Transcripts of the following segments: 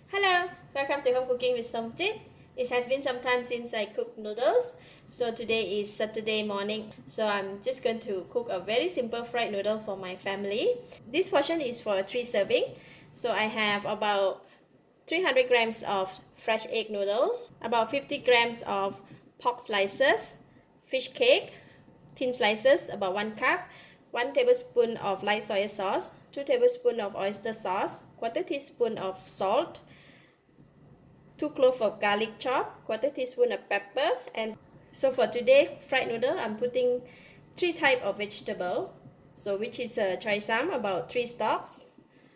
Hello, welcome to Home Cooking with Somjit. It has been some time since I cooked noodles. So today is Saturday morning. So I'm just going to cook a very simple fried noodle for my family. This portion is for 3 serving. So I have about 300 grams of fresh egg noodles, about 50 grams of pork slices, fish cake, thin slices, about 1 cup, 1 tablespoon of light soy sauce, 2 tablespoons of oyster sauce, quarter teaspoon of salt, 2 cloves of garlic chop, quarter teaspoon of pepper. And so for today fried noodle, I'm putting 3 type of vegetable. So which is choy, about 3 stalks,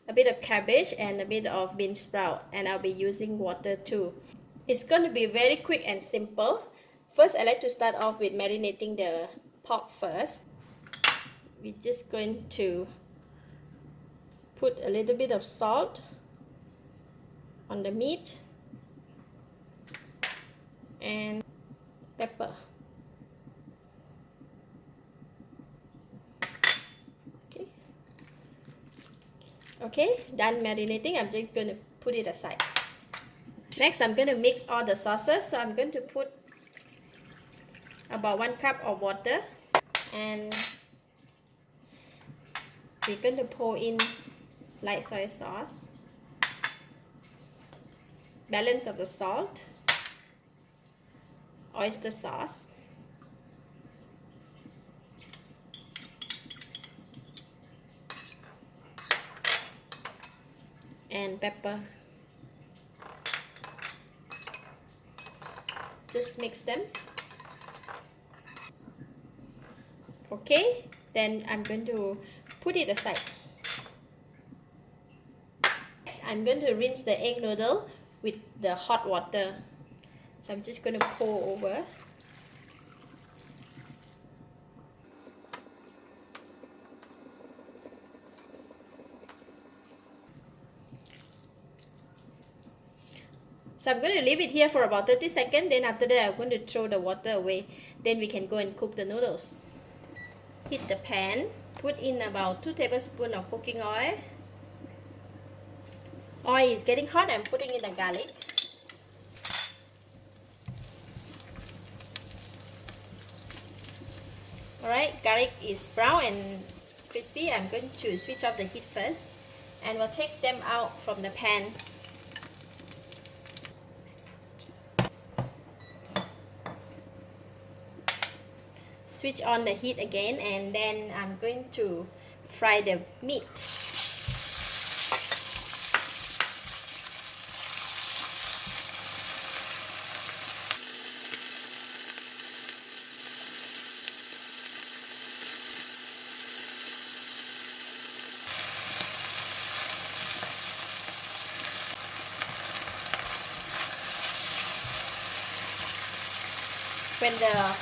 a bit of cabbage, and a bit of beansprout. And I'll be using water too. It's going to be very quick and simple. First, I like to start off with marinating the pork first. We're just going to put a little bit of salt on the meat and pepper. Okay, done marinating. I'm just going to put it aside. Next, I'm going to mix all the sauces. So I'm going to put about 1 cup of water, and we're going to pour in light soy sauce, balance of the salt, oyster sauce, and pepper. Just mix them. Okay, then I'm going to put it aside. Next, I'm going to rinse the egg noodle with the hot water. So I'm just going to pour over. So I'm going to leave it here for about 30 seconds. Then after that, I'm going to throw the water away. Then we can go and cook the noodles. Heat the pan. Put in about 2 tablespoons of cooking oil. Oil is getting hot. I'm putting in the garlic. Alright, garlic is brown and crispy. I'm going to switch off the heat first. And we'll take them out from the pan. Switch on the heat again, and then I'm going to fry the meat. When the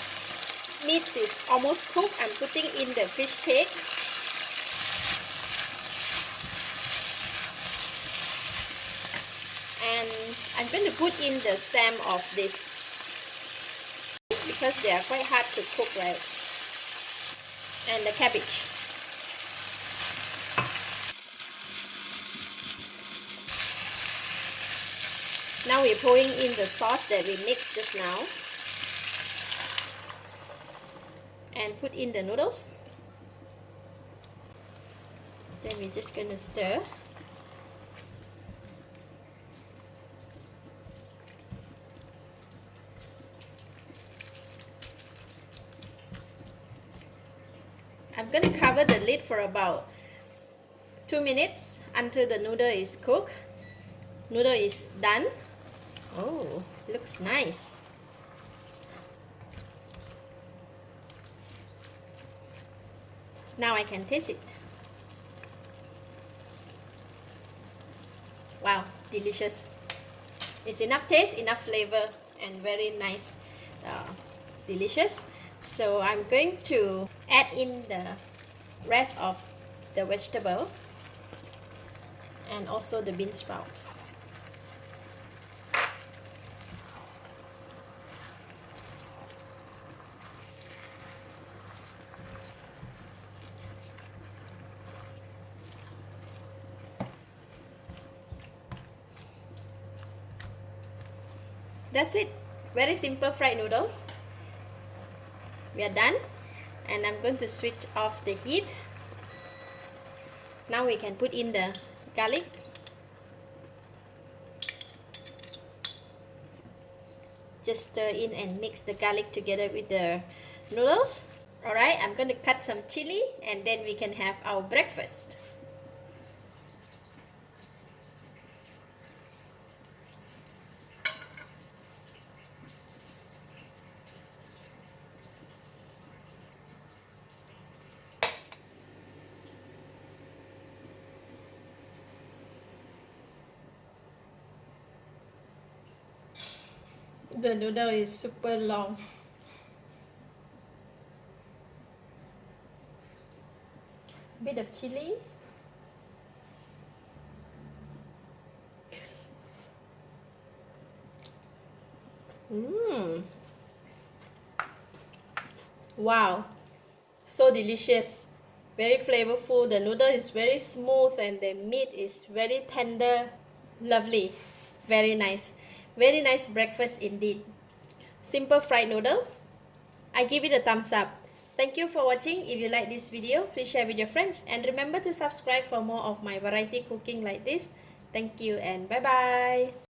meat is almost cooked, I'm putting in the fish cake. And I'm going to put in the stem of this because they are quite hard to cook, right? And the cabbage. Now we're pouring in the sauce that we mixed just now. And put in the noodles. Then we're just going to stir. I'm going to cover the lid for about 2 minutes until the noodle is cooked. Noodle is done. Oh, looks nice. Now I can taste it. Wow, delicious. It's enough taste, enough flavor, and very nice, delicious. So I'm going to add in the rest of the vegetable and also the bean sprout. That's it. Very simple fried noodles. We are done. And I'm going to switch off the heat. Now we can put in the garlic. Just stir in and mix the garlic together with the noodles. Alright, I'm going to cut some chili and then we can have our breakfast. The noodle is super long. Bit of chili. Wow, so delicious, very flavorful. The noodle is very smooth and the meat is very tender. Lovely, very nice breakfast indeed. Simple fried noodle. I give it a thumbs up. Thank you for watching. If you like this video, please share with your friends and remember to subscribe for more of my variety cooking like this. Thank you and bye bye.